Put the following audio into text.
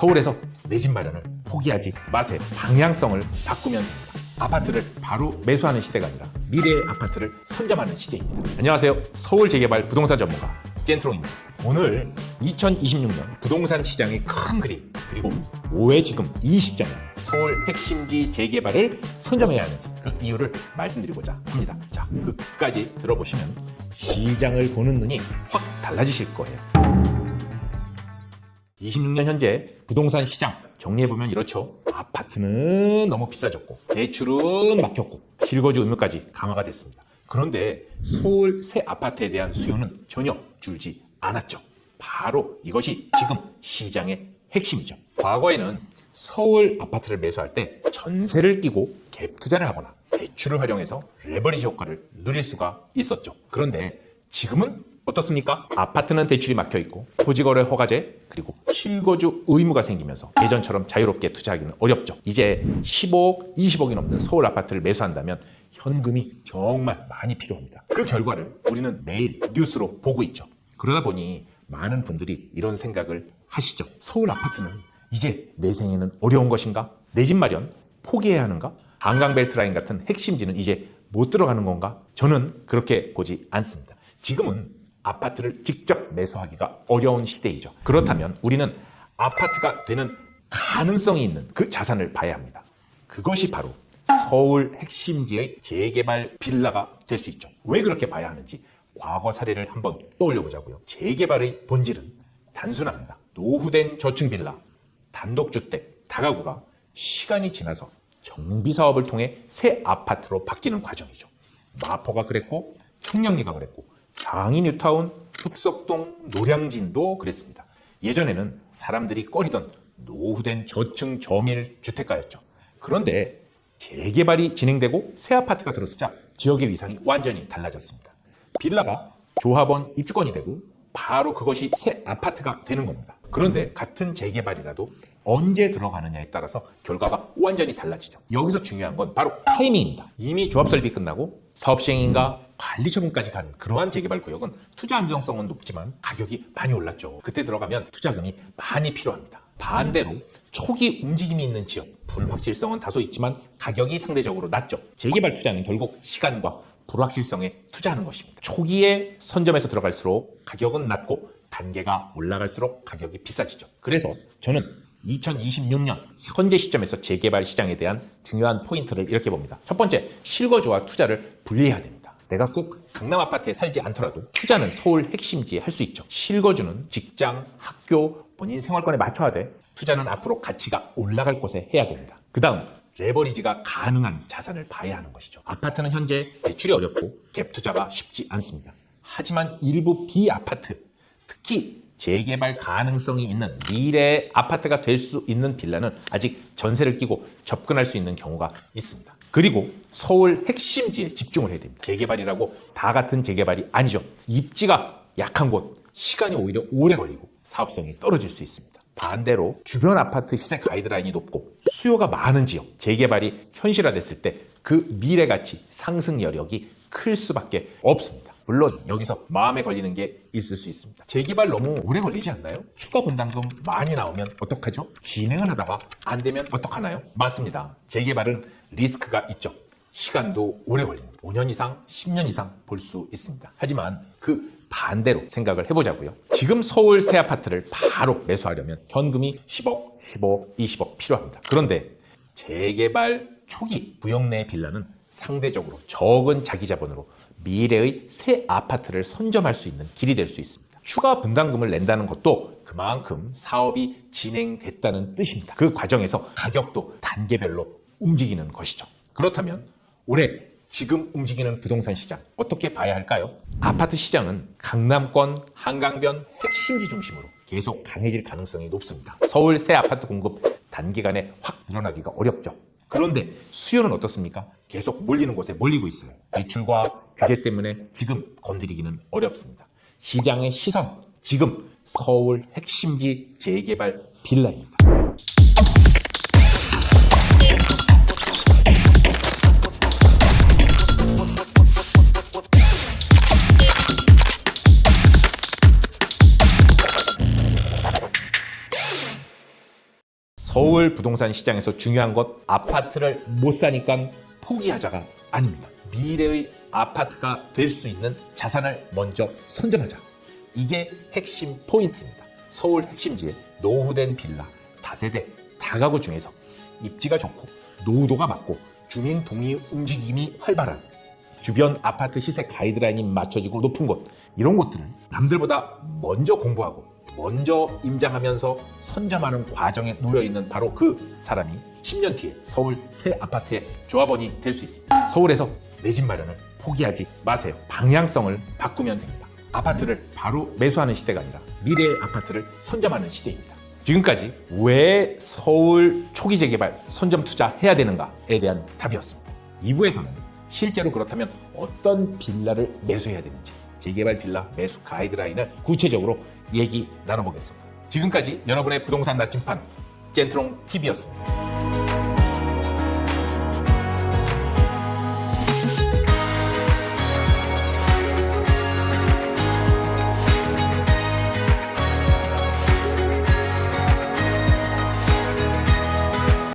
서울에서 내 집 마련을 포기하지 마세요. 방향성을 바꾸면 아파트를 바로 매수하는 시대가 아니라 미래의 아파트를 선점하는 시대입니다. 안녕하세요. 서울 재개발 부동산 전문가 젠트롱입니다. 오늘 2026년 부동산 시장의 큰 그림, 그리고 왜 지금 이 시점에 서울 핵심지 재개발을 선점해야 하는지 그 이유를 말씀드리고자 합니다. 자, 끝까지 들어보시면 시장을 보는 눈이 확 달라지실 거예요. 26년 현재 부동산 시장 정리해보면 이렇죠. 아파트는 너무 비싸졌고 대출은 막혔고 실거주 의무까지 강화가 됐습니다. 그런데 서울 새 아파트에 대한 수요는 전혀 줄지 않았죠. 바로 이것이 지금 시장의 핵심이죠. 과거에는 서울 아파트를 매수할 때 전세를 끼고 갭 투자를 하거나 대출을 활용해서 레버리지 효과를 누릴 수가 있었죠. 그런데 지금은 어떻습니까? 아파트는 대출이 막혀있고 토지거래 허가제 그리고 실거주 의무가 생기면서 예전처럼 자유롭게 투자하기는 어렵죠. 이제 10억, 20억이 넘는 서울 아파트를 매수한다면 현금이 정말 많이 필요합니다. 그 결과를 우리는 매일 뉴스로 보고 있죠. 그러다 보니 많은 분들이 이런 생각을 하시죠. 서울 아파트는 이제 내 생에는 어려운 것인가? 내 집 마련 포기해야 하는가? 한강벨트라인 같은 핵심지는 이제 못 들어가는 건가? 저는 그렇게 보지 않습니다. 지금은 아파트를 직접 매수하기가 어려운 시대이죠. 그렇다면 우리는 아파트가 되는 가능성이 있는 그 자산을 봐야 합니다. 그것이 바로 서울 핵심지의 재개발 빌라가 될 수 있죠. 왜 그렇게 봐야 하는지 과거 사례를 한번 떠올려 보자고요. 재개발의 본질은 단순합니다. 노후된 저층 빌라, 단독주택, 다가구가 시간이 지나서 정비사업을 통해 새 아파트로 바뀌는 과정이죠. 마포가 그랬고 청량리가 그랬고 장인뉴타운, 흑석동, 노량진도 그랬습니다. 예전에는 사람들이 꺼리던 노후된 저층 저밀 주택가였죠. 그런데 재개발이 진행되고 새 아파트가 들어서자 지역의 위상이 완전히 달라졌습니다. 빌라가 조합원 입주권이 되고 바로 그것이 새 아파트가 되는 겁니다. 그런데 같은 재개발이라도 언제 들어가느냐에 따라서 결과가 완전히 달라지죠. 여기서 중요한 건 바로 타이밍입니다. 이미 조합 설비 끝나고 사업 시행인가 관리 처분까지 간 그러한 재개발 구역은 투자 안정성은 높지만 가격이 많이 올랐죠. 그때 들어가면 투자금이 많이 필요합니다. 반대로 초기 움직임이 있는 지역, 불확실성은 다소 있지만 가격이 상대적으로 낮죠. 재개발 투자는 결국 시간과 불확실성에 투자하는 것입니다. 초기에 선점해서 들어갈수록 가격은 낮고 단계가 올라갈수록 가격이 비싸지죠. 그래서 저는 2026년 현재 시점에서 재개발 시장에 대한 중요한 포인트를 이렇게 봅니다. 첫 번째, 실거주와 투자를 분리해야 됩니다. 내가 꼭 강남 아파트에 살지 않더라도 투자는 서울 핵심지에 할 수 있죠. 실거주는 직장, 학교, 본인 생활권에 맞춰야 돼. 투자는 앞으로 가치가 올라갈 곳에 해야 됩니다. 그 다음, 레버리지가 가능한 자산을 봐야 하는 것이죠. 아파트는 현재 대출이 어렵고 갭 투자가 쉽지 않습니다. 하지만 일부 비아파트, 특히 재개발 가능성이 있는 미래의 아파트가 될 수 있는 빌라는 아직 전세를 끼고 접근할 수 있는 경우가 있습니다. 그리고 서울 핵심지에 집중을 해야 됩니다. 재개발이라고 다 같은 재개발이 아니죠. 입지가 약한 곳, 시간이 오히려 오래 걸리고 사업성이 떨어질 수 있습니다. 반대로 주변 아파트 시세 가이드라인이 높고 수요가 많은 지역, 재개발이 현실화됐을 때 그 미래 가치 상승 여력이 클 수밖에 없습니다. 물론 여기서 마음에 걸리는 게 있을 수 있습니다. 재개발 너무 오래 걸리지 않나요? 추가 분담금 많이 나오면 어떡하죠? 진행을 하다가 안 되면 어떡하나요? 맞습니다. 재개발은 리스크가 있죠. 시간도 오래 걸립니다. 5년 이상, 10년 이상 볼 수 있습니다. 하지만 그 반대로 생각을 해보자고요. 지금 서울 새 아파트를 바로 매수하려면 현금이 10억, 15억, 20억 필요합니다. 그런데 재개발 초기 구역 내 빌라는 상대적으로 적은 자기 자본으로 미래의 새 아파트를 선점할 수 있는 길이 될 수 있습니다. 추가 분담금을 낸다는 것도 그만큼 사업이 진행됐다는 뜻입니다. 그 과정에서 가격도 단계별로 움직이는 것이죠. 그렇다면 올해 지금 움직이는 부동산 시장 어떻게 봐야 할까요? 아파트 시장은 강남권, 한강변, 핵심지 중심으로 계속 강해질 가능성이 높습니다. 서울 새 아파트 공급 단기간에 확 늘어나기가 어렵죠. 그런데 수요는 어떻습니까? 계속 몰리는 곳에 몰리고 있어요. 대출과 규제 때문에 지금 건드리기는 어렵습니다. 시장의 시선, 지금 서울 핵심지 재개발 빌라입니다. 서울 부동산 시장에서 중요한 것, 아파트를 못 사니까 포기하자가 아닙니다. 미래의 아파트가 될 수 있는 자산을 먼저 선점하자. 이게 핵심 포인트입니다. 서울 핵심지에 노후된 빌라, 다세대, 다가구 중에서 입지가 좋고 노후도가 맞고 주민 동의 움직임이 활발한 주변 아파트 시세 가이드라인이 맞춰지고 높은 곳, 이런 곳들을 남들보다 먼저 공부하고 먼저 임장하면서 선점하는 과정에 놓여있는 바로 그 사람이 10년 뒤에 서울 새 아파트의 조합원이 될 수 있습니다. 서울에서 내 집 마련을 포기하지 마세요. 방향성을 바꾸면 됩니다. 아파트를 바로 매수하는 시대가 아니라 미래의 아파트를 선점하는 시대입니다. 지금까지 왜 서울 초기 재개발 선점 투자해야 되는가에 대한 답이었습니다. 2부에서는 실제로 그렇다면 어떤 빌라를 매수해야 되는지, 재개발 빌라 매수 가이드라인을 구체적으로 얘기 나눠보겠습니다. 지금까지 여러분의 부동산 나침판 젠트롱 TV였습니다.